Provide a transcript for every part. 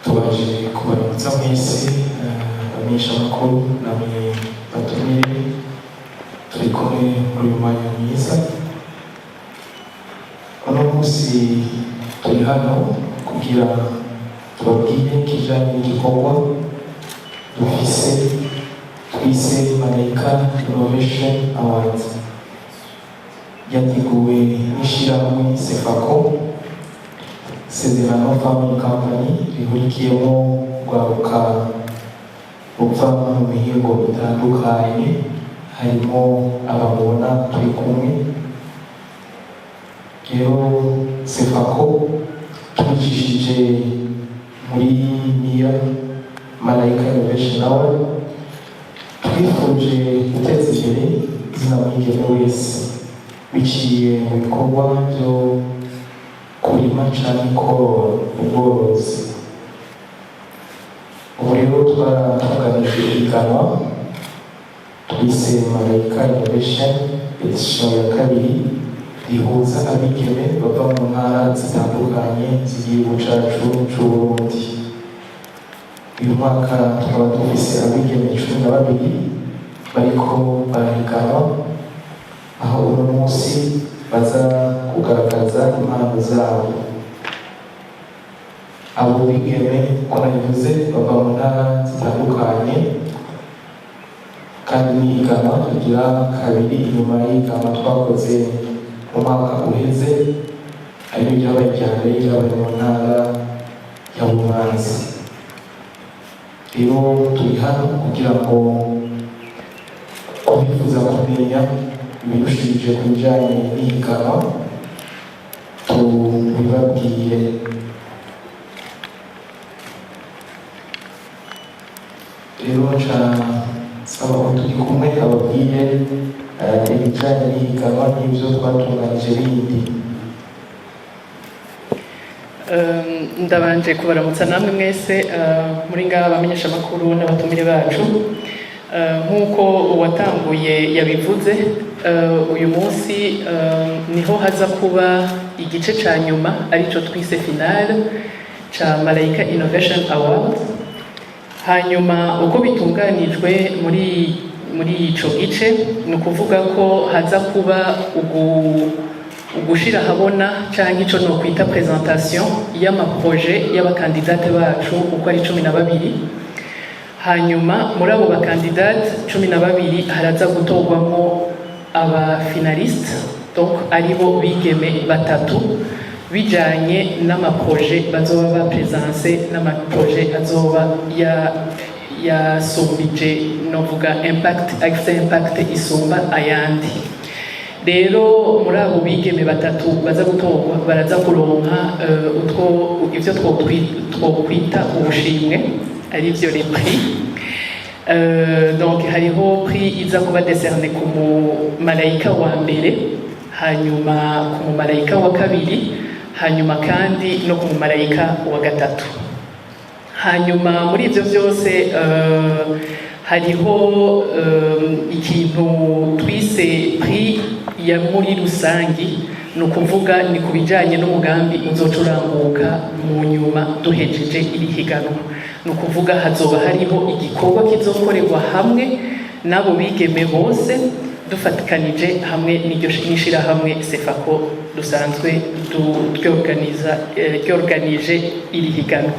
tubaje kubaramutsa mwese abamenyeshamakuru namwe batumiye turi kumwe muri uyu mwanya mwiza. Uno munsi turi hano kugira tubabwire ikijanye n'igikorwa dufise twise Malayika Innovation Awards, yateguwe n'ishirahamwe Sefako Sezerano Family Company rihurikiyemo rwaruka ruva mu mihingo itandukanye, harimo ababona turi kumwe. Rero Sefako tubicishije muri niya Malayika Innovation Award twifuje guteza imbere izina mwigeme wese biciye mu bikorwa byo kurima canke korora ubworozi. Ubu rero twaratunganije ihiganwa twise Malayika Innovation edition ya kabiri rihuza abigeme bava mu ntara zitandukanye z'igihugu cacu c'Uburundi. Uyu mwaka tukaba dufise abigeme 12 bariko barahiganwa, aho uno munsi baza kugaragaza impano zabo. Abo bigeme ko nabivuze bava mu ntara zitandukanye, kandi n'ihiganwa tugira kabiri inyuma y'ihiganwa twakoze mu mwaka uheze, ayo ryabaye irya mbere ryabaye mu ntara ya Bubanza. Rero turi hano kugira ngo kubifuza kumenya ibirushije ku bijanye n'ihiganwa tubibabwire. Rero nca saba ko turi kumwe ababwire ibijanye n'ihiganwa n'ivyo twatunganije bindi. Ndabanje kubaramutsa namwe mwese muri ngaha abamenyeshamakuru n'abatumire bacu. Nk'uko uwatanguye yabivuze, uyu munsi niho haza kuba igice ca nyuma arico twise finale ca Malayika Innovation Award. Hanyuma uko bitunganijwe muri ico gice ni ukuvuga ko haza kuba ugushira habona canke ico no kwita presentation y'amaprojet y'abakandidate bacu uko ari 12. Hanyuma muri abo bakandidate 12 haraza gutorwamo aba finaliste, donc aribo bigeme batatu bijanye n'amaprojet bazoba bapresence n'amaprojet azoba yasumbije novuga impact isumba ayandi. Rero muri abo bigeme batatu baza gutorwa baraza kuronka ivyo twokwita ubushimwe, ari vyo les prix. Donc hariho prix iza kuba décerné ku Malayika wa mbere, hanyuma ku Malayika wa kabiri, hanyuma kandi no ku Malayika wa gatatu. Hanyuma muri ivyo vyose hariho ikintu twise prix ya muri rusangi, ni ukuvuga ni ku bijanye n'umugambi uzocuranguka mu nyuma duhejeje iri higanwa. Ni ukuvuga hazoba hariho igikorwa kizokorerwa hamwe n'abo bigeme bose dufatikanije hamwe n'ishirahamwe Sefako dusanzwe ryorganije iri higanwa.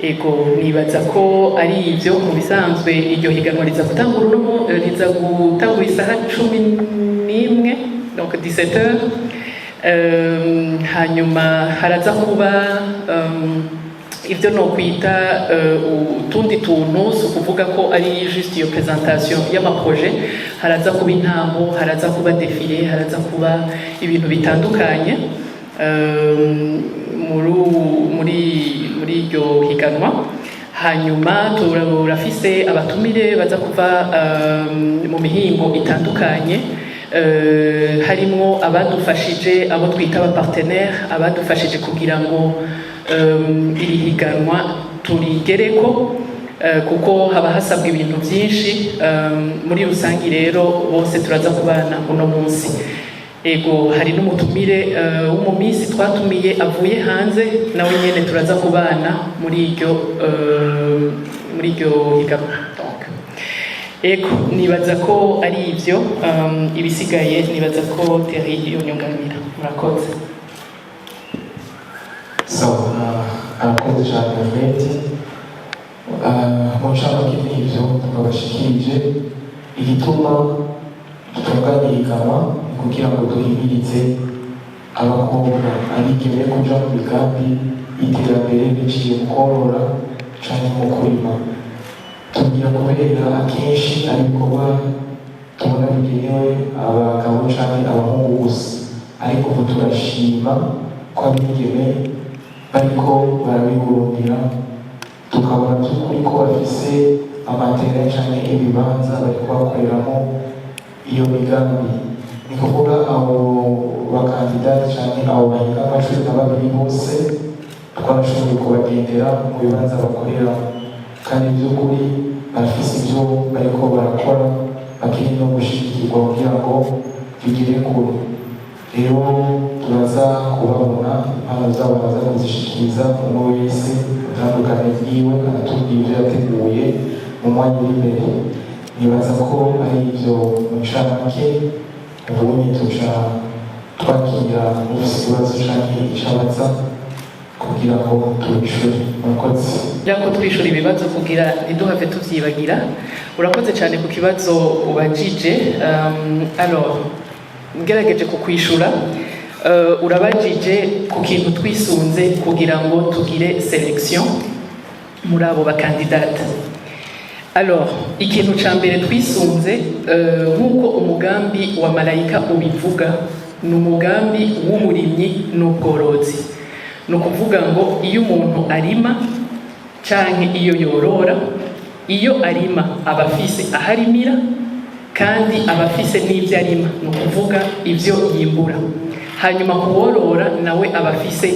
Ego nibaza ko ari ivyo mu bisanzwe. Iryo higanwa riza gutangura isaha 11, donc 17h. Hanyuma haraza kuba ivyo no kwita utundi tuntu, so kuvuga ko ari juste iyo presentation y'amaprojet. Haraza kuba intambo, haraza kuba défilé, haraza kuba ibintu bitandukanye muri iryo higanwa. Hanyuma turafise abatumire baza kuva mu mihingo itandukanye, harimo abadufashije, abo twita aba partenaire, abadufashije kugira ngo iri higanwa turigereko, kuko haba hasabwa ibintu byinshi. Muri rusangi rero bose turaza kubana uno munsi. ego hari n'umutumire w'umumisi twatumiye avuye hanze nawe nyene turaza kubana muri iryo higanwa. Ego nibaza ko ari ivyo ibisigaye nibaza ko Thierry yonyunganira. Murakoze. Arakoze cyane Ahmed. Mu ncamake n'ivyo twabashikirije igituma dutunganya ihiganwa kugira ngo duhimirize abakobwa abigeme kuja mu migambi y'iterambere biciye mu korora canke mu kurima. Tugira kubera akenshi ari ibikorwa tubona bigenewe abagabo canke abahungu gusa, ariko ubu turashima ko abigeme bariko barabihurumbira, tukabona tukuri ko bafise amatera canke ibibanza bariko bakoreramo iyo migambi. Ni kuvuga abo bakandidati canke abo bahiga amashuri na babiri bose twarashoboye kubagendera mu bibanza bakoreramo, kandi by'ukuri barafise ivyo bariko barakora bakiri no gushigikirwa kugira ngo bigere kure. Rero turaza kubabona impano zabo baza kuzishikiriza umwe wese utandukanye yiwe anatubwira ivyo yateguye mu mwanya uri imbere. Nibaza ko ari ivyo mu ncamake. Ubundi tuca twakira ufise ibibazo canke icabaza kugira ngo tubishure. Murakoze. Kugira ngo twishura ibibazo kugira ntiduhave tuvyibagira. Urakoze cyane ku kibazo ubajije. Alors ngerageje kukwishura, urabajije ku kintu twisunze kugira ngo tugire selection muri abo bakandidata. Alors ikintu ca mbere twisunze nk'uko umugambi wa Malayika ubivuga, ni umugambi w'umurimyi n'ubworozi. Ni ukuvuga ngo iyo umuntu arima canke iyo yorora, iyo arima aba afise aharimira kandi aba afise n'ivyo arima, ni ukuvuga ivyo yimbura. Hanyuma kuworora nawe aba afise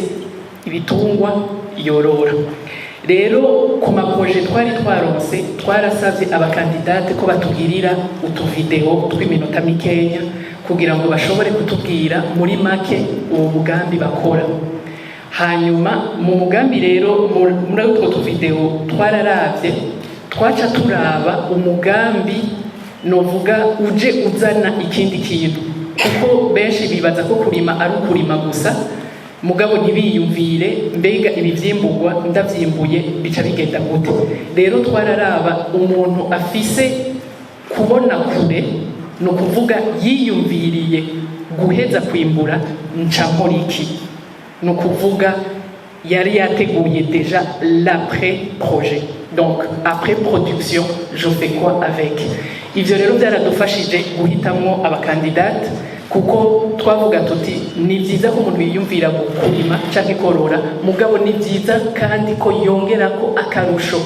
ibitungwa yorora. Rero ku maproje twari twaronse twarasavye abakandidate ko batugirira utuvideo tw'iminota mikeya kugira ngo bashobore kutubwira muri make uwo mugambi bakora. Hanyuma mu mugambi rero muri utwo tuvideo twararavye, twaca turaba umugambi novuga uje uzana ikindi kintu, kuko benshi bibaza ko kurima ari ukurima gusa, mugabo ntibiyumvire mbega ibi vyimburwa ndavyimbuye bica bigenda gute. Rero twararaba umuntu afise kubona kure, no kuvuga yiyumviriye guheza kwimbura nca nkora iki, no kuvuga yari yateguye déjà l'après-projet. Donc après production je fais quoi avec. Ivyo rero byaradufashije guhitamwo abakandidate, kuko twavuga tuti ni byiza ko umuntu yiyumvira kurima canke korora, mugabo ni byiza kandi ko yongera ko akarusho,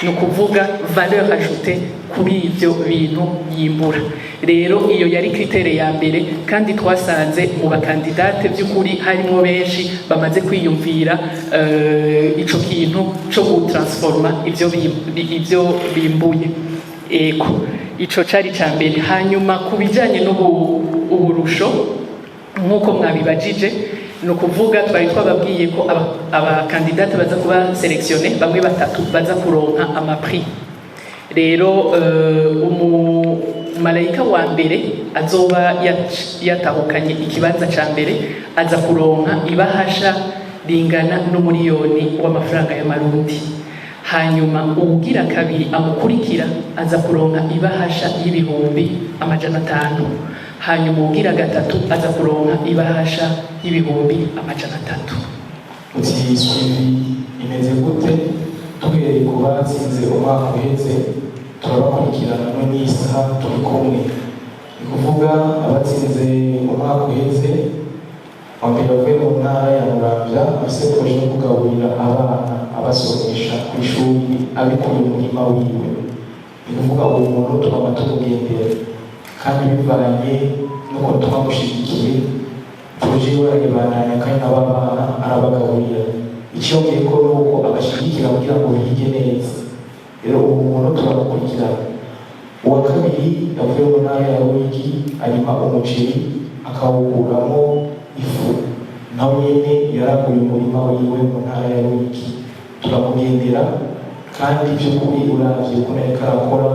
no kuvuga valeur ajoutée kuri ivyo bintu yimbura. Rero iyo yari kritere ya mbere, kandi twasanze mu bakandidate by'ukuri harimo benshi bamaze kwiyumvira ico kintu cyo gutransforma ivyo bimbuye. Eko ico cari ca mbere. Hanyuma kubijanye n'uburusho nk'uko mwabibajije, ni ukuvuga twari twababwiye ko abakandidate baza kuba selektione bamwe batatu baza kuronka amaprix. Rero Malayika wa mbere azoba yatahukanye ikibanza ca mbere aza kuronka ibahasha ringana n'umuriyoni w'amafaranga y'amarundi. Hanyuma ubugira kabiri amukurikira aza kuronka ibahasha y'ibihumbi 500. Hanyuma ubugira gatatu aza kuronka ibahasha y'ibihumbi 300. Uti suivi imeze gute? Tuhereye ku batsinze umwaka uheze turabakurikirana n'isaha turi kumwe. Ni kuvuga abatsinze umwaka uheze wa mbere bavuye mu ntara ya Muramvya afise proje yo kugaburira abana abasomesha ku ishuri abikuye mu murima wiwe. Ni kuvuga uwo muntu twaba tumugendera, kandi bivanye nuko twamushigikiye proje yiwe arayibandanya kandi n'abana arabagaburira. Icyongeye ko nuko abashigikira kugira ngo bige neza. Rero uwo muntu turamukurikirana. Uwa kabiri yavuye mu ntara ya Ruyigi arima umuceri akawukuramo ifu nawe nyine yaraguye umurima wiwe mu ntara ya Ruyigi turamugendera kandi by'ukuri uravye ukuntu yariko arakora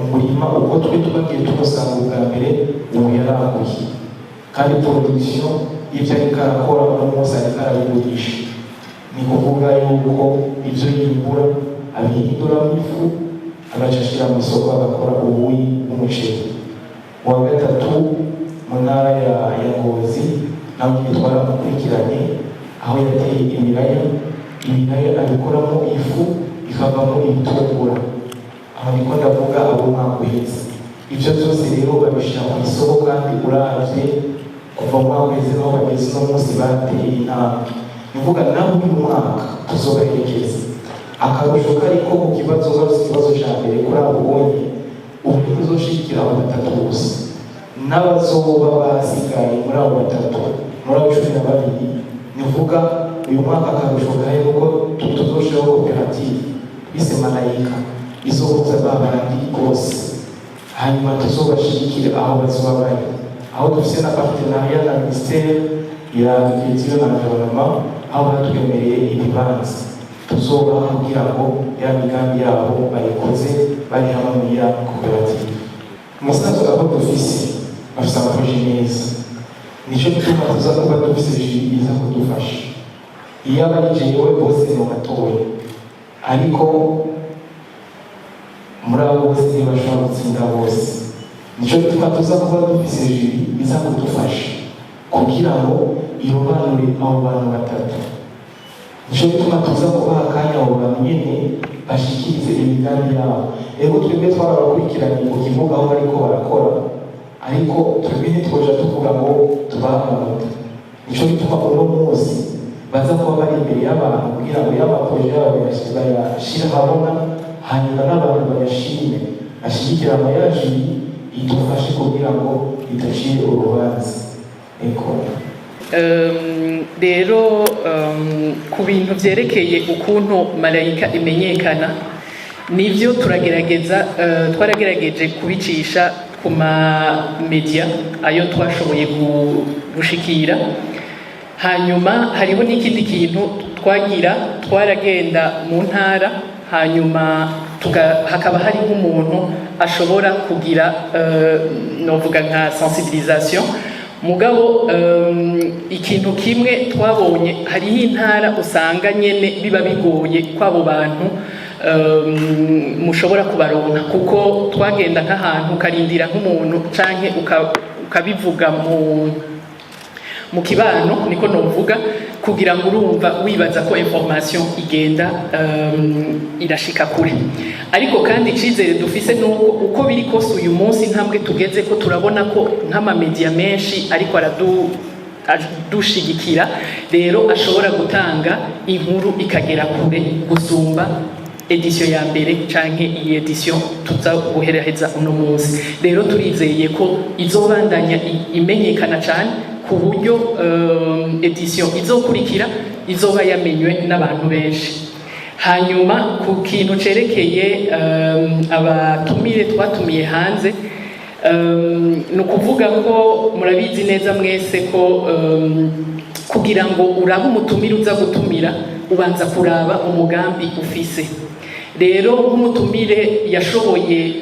umurima uko twe tubagiye tumusanga ubwa mbere ubu yaraguye kandi production y'ivyo ariko arakora uno munsi ariko arabigurisha ni kuvuga yuko ivyo yimbura abihinduramo ifu agaca ashira mu isoko agakora ubuyi bw'umuceri. Uwa gatatu mu ntara ya Ngozi nawe nyine twaramukurikiranye aho yateye ibiraya abikoramo ifu ikavamo ibitungura, aho niko ndavuga abo umwaka uheze. Ivyo byose rero babishira mu isoko kandi uravye kuva mu mwaka uheze naho bageze uno munsi bateye intambwe. Nivuga naho uyu mwaka tuzobaherekeza akarusho kariko mu kibazo ca mbere kuri abo bonye ubu tuzoshikira abo batatu gusa n'abazoba basigaye muri abo batatu muri abo 12. Nivuga uyu mwaka akarusho kari nuko tuzoshiraho koperative bise Malayika izohuza babandi bose hanyuma tuzobashigikira aho bazoba bari, aho dufise na partenariat na ministère ya agriculture na environnement aho batwemereye ibibanza tuzoba kugira ngo ya migambi yabo bayikoze bari hamwe muri ya koperative. Umusanzu abo dufise bafise amaproje meza, nico gituma tuza kuba dufise juri iza kudufasha. Iyo abari jewe bose mu gatoya ariko muri abo bose ntibashobora gutsinda bose, nico gituma tuza kuba dufise juri iza kudufasha kugira ngo irobanure abo bantu batatu. Nico gituma tuza kubaha akanya abo bantu nyene bashikirize imigambi yabo. Ego twebwe twarabakurikiranye mu kibuga aho bariko barakora, ariko twebwe ntitwoja tuvuga ngo tubahe amanota. Nico gituma uno munsi baza kuba bari imbere y'abantu kugira ngo y'amaproje yabo bayashire habona, hanyuma n'abantu bayashime ashigikira amayaji idufashe kugira ngo idacire urubanza. Rero ku bintu vyerekeye ukuntu Malayika imenyekana nivyo twarageregeje kubicisha ku ma media ayo twashoboye gushikira. Hanyuma hariho n'ikindi kintu twaragenda mu ntara hanyuma hakaba hari nk'umuntu ashobora kugira novuga nka sensibilisation. Mugabo ikintu kimwe twabonye hariho intara usanga nyene biba bigoye kw'abo bantu mushobora kubaronka, kuko twagenda nk'ahantu ukarindira nk'umuntu canke ukabivuga mu kibano niko novuga kugira ngo urumva wibaza ko information igenda irashika kure. Ariko kandi icizere dufise nuko uko biri kose uyu munsi ntambwe tugeze ko turabona ko nk'amamedia menshi ariko aradushigikira, rero ashobora gutanga inkuru ikagera kure gusumba edition ya mbere canke iyi edition tuza guheraheza uno munsi. Rero turizeye ko izobandanya imenyekana cyane ku buryo edition izokurikira izoba yamenywe n'abantu benshi. Hanyuma ku kintu cerekeye abatumire twatumiye hanze, ni ukuvuga ko murabizi neza mwese ko kugira ngo urabe umutumire uza gutumira ubanza kuraba umugambi ufise. Rero nk'umutumire yashoboye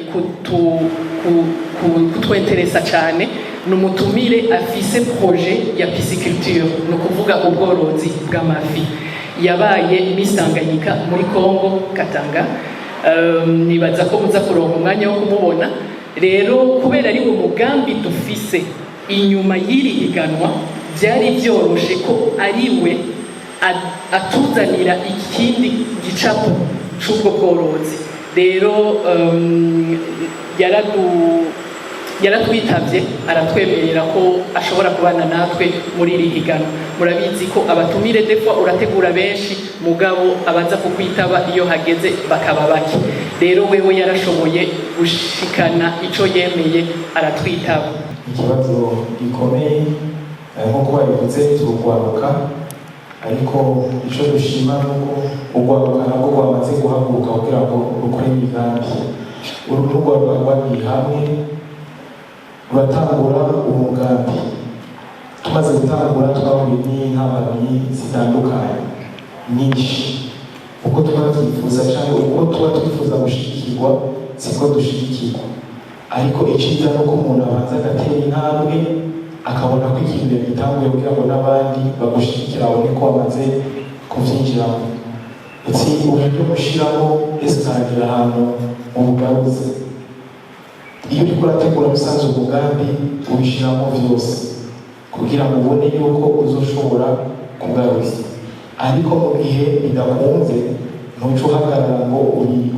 kutwenteresa cyane ni umutumire afise projet ya pisciculture, ni ukuvuga ubworozi bw'amafi. Yabaye Miss Tanganyika muri Congo Katanga, nibaza ko muza kuronka umwanya wo kumubona. Rero kubera ari umugambi dufise inyuma y'iri higanwa byari byoroshe ko ariwe atuzanira ikindi gicapo c'ubwo bworozi. Rero yaratwitavye aratwemerera ko ashobora kubana natwe muri iri higanwa. Murabizi ko abatumire defo urategura benshi mugabo abaza kukwitaba iyo hageze bakaba bake. Rero wewe yarashoboye gushikana ico yemeye aratwitaba. Ikibazo gikomeye nk'uko babivuze turugwaruka, ariko ico dushima nuko urwaruka nabwo rwamaze guhaguruka kugira ngo rukore imigambi. Urugwaruka rwagiye hamwe ruratangura umugambi tumaze gutangura twahuye n'intambamyi zitandukanye nyinshi, uko twabyifuza cyangwa uko tuba twifuza gushigikirwa siko dushigikirwa, ariko icyiza ni uko umuntu abanza agatera intambwe akabona ko ikintu gitanguye kugira ngo n'abandi bagushyigikira babone ko bamaze kubyinjiramo. ndetse uburyo mushyiraho ese utangira ahantu mu bugaruzi. Iyo uri kurategura umusanzu umugambi ubishyiramo byose kugira ngo ubone yuko uzoshobora kugaruza, ariko mu gihe bidakunze ntuce uhagarara ngo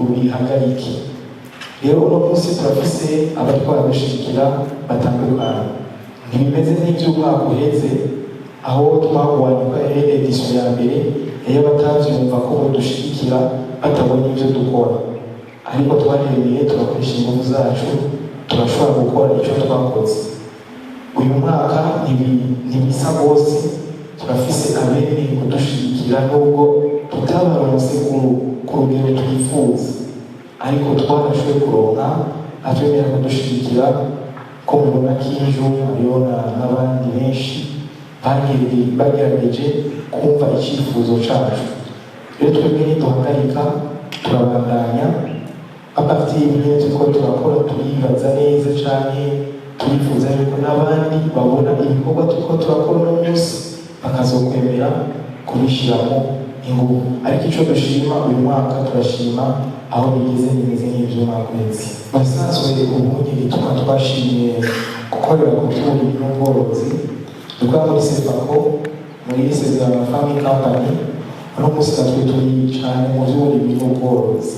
ubihagarike. Rero uno munsi turafise abatwara gushyigikira batandukanye, ntibimeze nk'iby'umwaka uheze aho twagwanyuka edisiyo ya mbere iyo batabyumva ko badushyigikira batabonye ibyo dukora, ariko twaremeye turakoresha ingufu zacu turashobora gukora icyo twakoze. Uyu mwaka ntibisa rwose, turafise abemeye kudushyigikira nubwo tutabaronse ku rugero twifuza, ariko twarashoboye kuronka abemera kudushyigikira ko mubona Kinju hariho n'abandi benshi bagerageje kumva icyifuzo cyacu. Rero twebwe ntiduhagarika, turabandanya apartir y'ibyo turiko turakora, turibaza neza cyane, turifuza yuko n'abandi babona ibikorwa turiko turakora uno munsi bakazokwemera kubishyiramo ingufu. Ariko icyo dushima uyu mwaka turashima aho bigeze bimeze nk'iby'umwaka uheze. Basanzwe ubundi gituma twashimiye gukorera ku by'uburimyi n'ubworozi dukora muri Sefako, muri Sezerano Family Company. Uno munsi natwe turi cyane mu by'uburimyi n'ubworozi.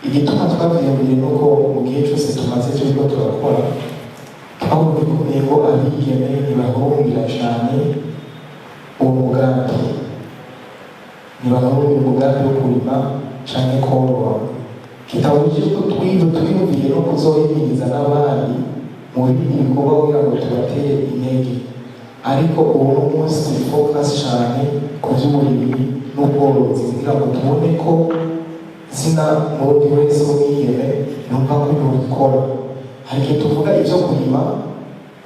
Igituma twavyiyumviye nuko mu gihe cyose tumaze turiko turakora aho bikomeye ngo abigeme ntibahurumbira cyane uwo mugambi, ntibahurumbira umugambi wo kurima canke korora. Kitabujije ko twiyumviye no kuzohimiriza n'abandi mu bindi bikorwa kugira ngo tubatere intege, ariko uwo munsi turi focus cyane ku by'uburimyi n'ubworozi kugira ngo tubone ko zina murundi wese w'umwigeme yumva ko yobikora. Hari igihe tuvuga ibyo kurima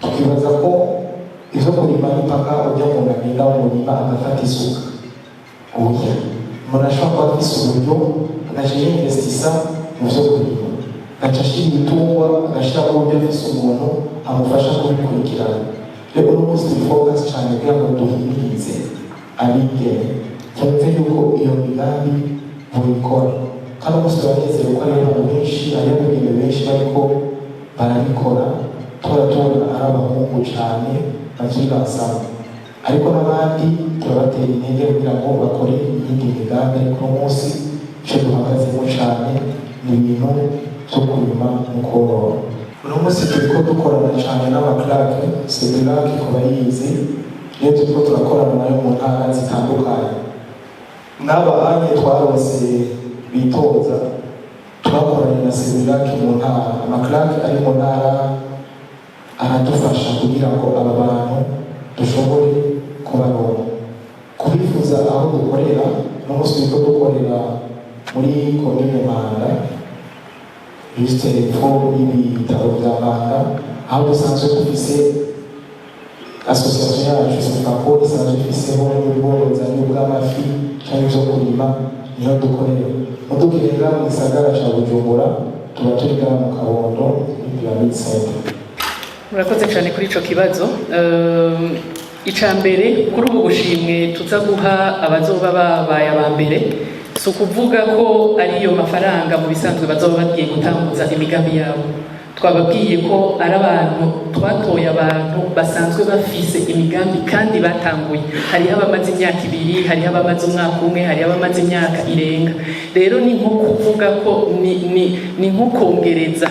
tukibaza ko ibyo kurima impaka ujya mu ngabinda w'umurima agafata isuka. Oya, umuntu ashobora kuba afise uburyo agaca yinvestisa mu byo kurima, agaca ashyira ibitungwa, agashyiramo uburyo afise umuntu amufasha kubikurikirana. Rero uno munsi turi focus cyane kugira ngo duhimirize abigeme cyumve yuko iyo migambi mubikora, kandi umunsi turanezerewe ko hariho abantu benshi, hariho abigeme benshi bariko barabikora, tubona ari abahungu cyane babyibazaho, ariko n'abandi turabatera intege kugira ngo bakore iyindi migambi. Ariko uno munsi icyo duhagazemo cyane ni ibintu byo kurima no korora. Uno munsi turiko dukorana cyane n'abaklake Sebilake ku bayizi, iyo turiko turakorana nayo mu ntara zitandukanye. N'abahanye twarose bitoza turakorana na Sebilake mu ntara, amaklake ari mu ntara aradufasha kugira ngo aba bantu dushobore kubaronka. Kubifuza aho dukorera, no munsi turiko dukorera muri komine Mpanda, juste hepfo y'ibitaro bya Mpanda, aho dusanzwe dufise association yacu Sefako isanzwe ifiseho n'ubworozi n'ubw'amafi cyangwa ibyo kurima, niho dukorera. Mudukenera mu gisagara cya Bujumbura tuba turi mu Kabondo muri Pyramid Center. Murakoze cyane kuri ico kibazo. Icambere kuri ubu bushimwe tuza guha abazoba babaye abambere, si ukuvuga ko ariyo mafaranga mu bisanzwe bazoba bagiye gutambuza imigambi yabo. Twababwiye ko ari abantu twatoye, abantu basanzwe bafise imigambi kandi batanguye. Hariho abamaze imyaka 2, hariho abamaze umwaka umwe, hariho abamaze imyaka irenga. Rero ni nko kuvuga ko ni nko kongereza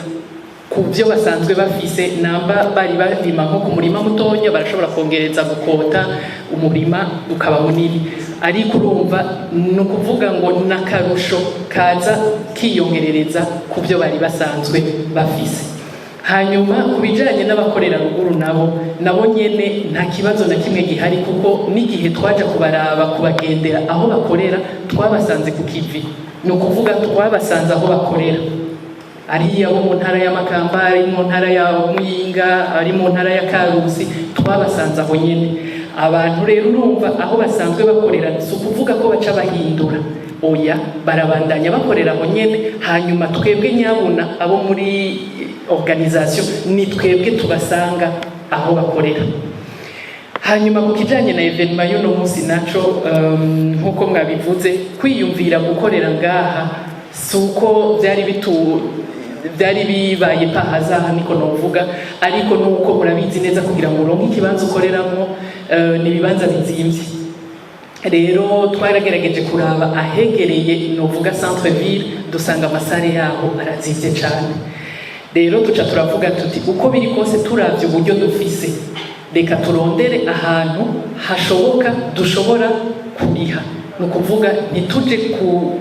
ku byo basanzwe bafise. Namba bari barima nko ku murima mutonya, barashobora kongereza gukota umurima ukaba munini, ariko urumva ni ukuvuga ngo n'akarusho kaza kiyongerereza ku byo bari basanzwe bafise. Hanyuma ku bijyanye n'abakorera ruguru nabo nyene nta kibazo na kimwe gihari, kuko n'igihe twaje kubaraba kubagendera aho bakorera twabasanze ku kivi, ni ukuvuga twabasanze aho bakorera. ari abo mu ntara ya Makamba, ari mu ntara ya Muyinga, ari mu ntara ya Karusi, twabasanze aho nyene. Abantu rero urumva aho basanzwe bakorera si ukuvuga ko baca bahindura, oya, barabandanya bakorera aho nyene. Hanyuma twebwe nyabuna abo muri organisation ni twebwe tubasanga aho bakorera. Hanyuma ku kijanye na evenement y'uno munsi naco nkuko mwabivuze, kwiyumvira gukorera ngaha suko byari bibaye pahazaha niko novuga, ariko nuko murabizi neza kugira ngo uronke ikibanza ukoreramo ni ibibanza bizimvye. Rero twaragerageje kuraba ahegereye novuga centre ville, dusanga amasare yaho arazivye cyane. Rero tuca turavuga tuti uko biri kose turavye uburyo dufise, reka turondere ahantu hashoboka dushobora kuriha. Nukuvuga ntituje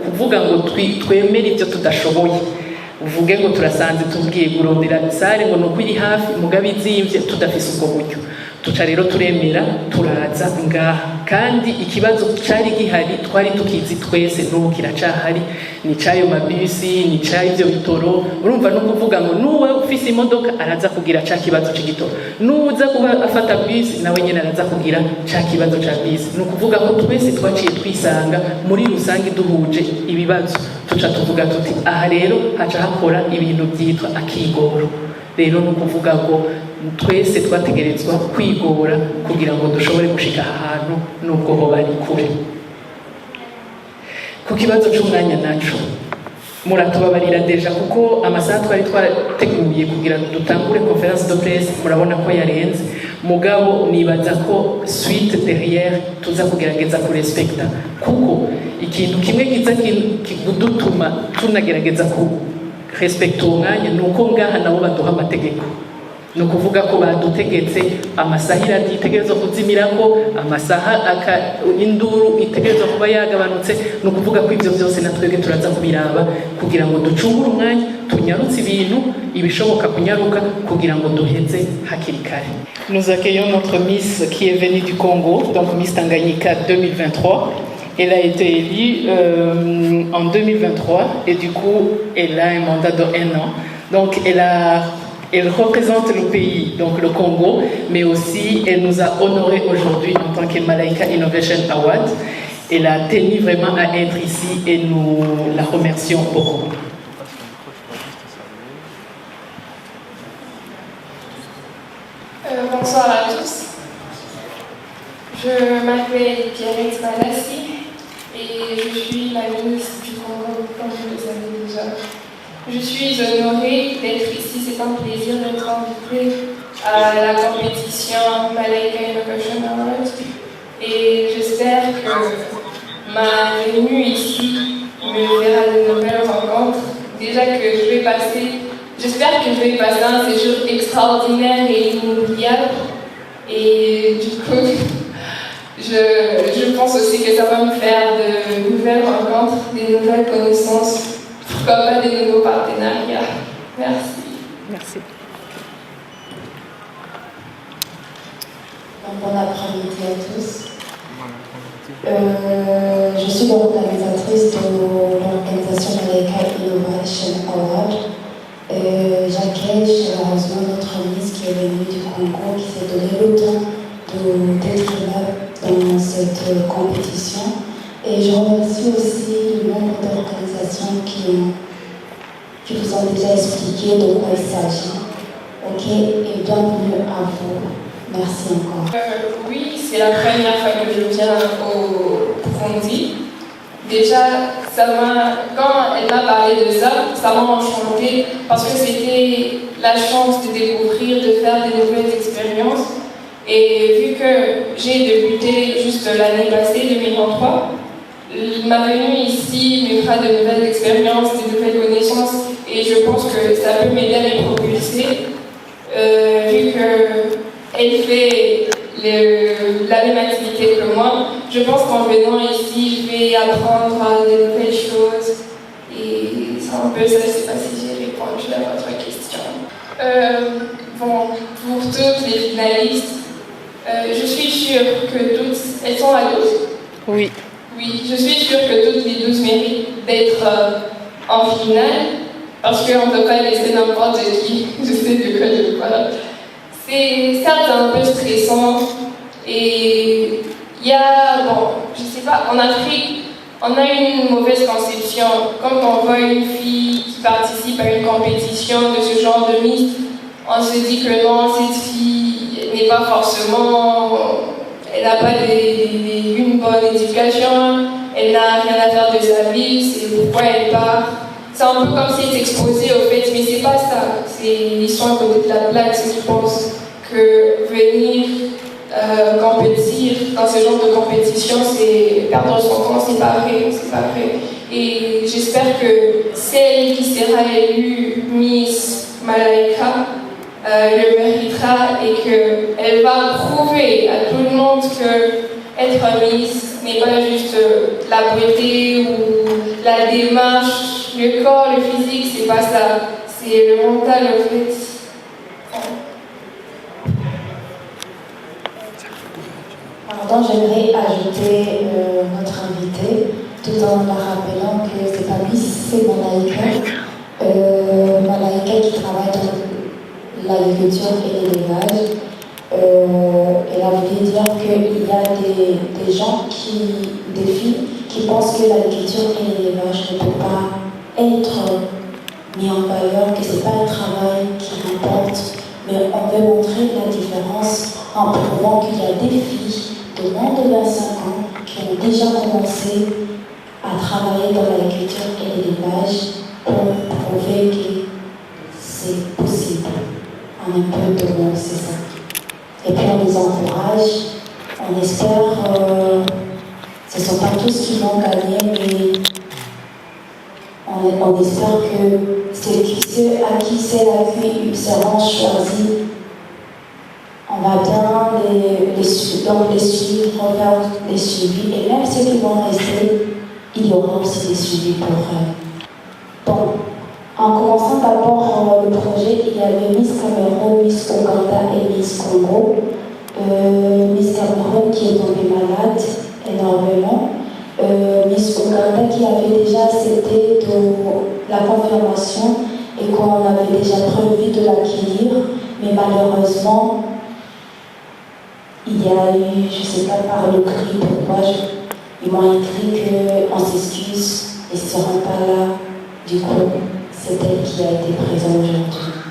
kuvuga ngo twemere ibyo tudashoboye, uvuge ngo turasanze tubwiye kurondera sare ngo nuko iri hafi mugabe izimvye tudafise ubwo buryo. Tuca rero turemera turaza ngaha, kandi ikibazo cyari gihari twari tukizi twese n'ubu kiracahari, ni cayo mabisi, ni cayo ivyo bitoro. Urumva no kuvuga ngo nuwe ufise imodoka araza kugira ca kibazo c'igitoro, nuza kuba afata bisi nawe nyene araza kugira ca kibazo ca bisi. No kuvuga ko twese twaciye twisanga muri rusange duhuje ibibazo. Tuca tuvuga tuti aha rero haca hakora ibintu byitwa akigoro. Rero no kuvuga ngo twese twategerezwa kwigora kugira ngo dushobore gushika ahantu nubwo ho bari kure. Ku kibazo cy'umwanya naco muratubabarira deja kuko amasaha twari twarateguye kugira ngo dutangure conference de presse murabona ko yarenze, mugabo nibaza ko suite derrière tuza kugerageza kurespecta, kuko ikintu kimwe kiza kudutuma tunagerageza ku respecta umwanya nuko ngaha nabo baduha amategeko. No kuvuga ko badutegetse amasaha iradi itegerezwa kuzimirako, amasaha induru itegerezwa kuba yagabanutse. No kuvuga ko ivyo byose natwebwe turaza kubiraba kugira ngo ducungure umwanya, tunyarutse ibintu ibishoboka kunyaruka kugira ngo duheze hakiri kare. Nous accueillons notre Miss qui est venue du Congo, donc Miss Tanganyika 2023. Elle a été élue en 2023 et du coup elle a un mandat de 1 an. Donc elle représente le pays, donc le Congo, mais aussi elle nous a honorés aujourd'hui en tant que Malaika Innovation Award. Elle a tenu vraiment à être ici et nous la remercions beaucoup. Bonsoir à tous. Je m'appelle Pierrette Malassi et je suis la ministre du Congo, comme vous le savez déjà. Je suis honorée d'être ici, c'est un plaisir d'être invitée à la compétition Malaika Innovation Award et j'espère que ma venue ici me verra de nouvelles rencontres. Déjà que j'espère que je vais passer un séjour extraordinaire et inoubliable et du coup, je pense aussi que ça va me faire de nouvelles rencontres, des nouvelles connaissances, pourquoi pas des nouveaux partenariats. Merci. Merci. Bon après-midi à tous. Je suis l'organisatrice de l'organisation Malaika Innovation Award. J'accueille chaleureusement notre Miss qui est venue du Congo, qui s'est donné le temps d'être là dans cette compétition. Et je remercie aussi le nombre d'organisations qui vous ont déjà expliqué de quoi il s'agit. Ok, et bienvenue à vous. Merci encore. Oui, c'est la première fois que je viens au Burundi. Déjà, quand elle m'a parlé de ça m'a enchantée parce que c'était la chance de découvrir, de faire des nouvelles expériences. Et vu que j'ai débuté juste l'année passée, 2023, ma venue ici me fera de nouvelles expériences, de nouvelles connaissances et je pense que ça peut m'aider à me propulser vu qu'elle fait la même activité que moi. Je pense qu'en venant ici, je vais apprendre de nouvelles choses et c'est un peu ça. Je ne sais pas si j'ai répondu à votre question. Pour toutes les finalistes, je suis sûre que toutes, elles sont à 12. Oui. Oui, je suis sûre que toutes les 12 méritent d'être en finale. parce qu'on ne peut pas laisser n'importe qui, je sais de quoi je parle. C'est certes un peu stressant, et il y a, bon, je sais pas, en Afrique, on a une mauvaise conception. Quand on voit une fille qui participe à une compétition de ce genre de Miss, on se dit que non, cette fille n'est pas forcément, elle n'a pas une bonne éducation, elle n'a rien à faire de sa vie, c'est pourquoi elle part. C'est un peu comme si elle s'exposait au fait, mais c'est pas ça. Ils sont à côté de la plaque, ceux qui pensent que venir compétir dans ce genre de compétition, c'est perdre son temps, c'est pas vrai, c'est pas vrai. Et j'espère que celle qui sera élue Miss Malaika le méritera et qu'elle va prouver à tout le monde que être Miss n'est pas juste la beauté ou la démarche, le corps, le physique, c'est pas ça, c'est le mental en fait. Pardon, j'aimerais ajouter notre invité, tout en la rappelant que c'est pas Miss, c'est Malaika. Malaika qui travaille dans l'agriculture et l'élevage. Elle a voulu dire qu'il y a des gens, des filles, qui pensent que l'agriculture et l'élevage ne peuvent pas être mis en valeur, que ce n'est pas un travail qui rapporte, mais on veut montrer la différence en prouvant qu'il y a des filles de moins de 25 ans qui ont déjà commencé à travailler dans l'agriculture et l'élevage pour prouver que c'est possible. En un peu de monde, c'est ça. Et puis on les encourage, on espère, ce ne sont pas tous qui vont gagner, mais on espère que ceux à qui c'est la vie seront choisis. On va bien les suivre, faire les suivis, et même ceux qui vont rester, il y aura aussi des suivis pour eux. Bon, en commençant d'abord le projet, il y avait Miss Cameroun, Miss Ouganda et Miss Congo. Miss Cameroun qui est tombée malade énormément. Miss Ouganda qui avait déjà accepté de la confirmation et qu'on avait déjà prévu de l'accueillir, mais malheureusement, il y a eu, je ne sais pas par le cri pourquoi, ils m'ont écrit qu'on s'excuse, ils ne seront pas là. Du coup, c'est elle qui a été présente aujourd'hui.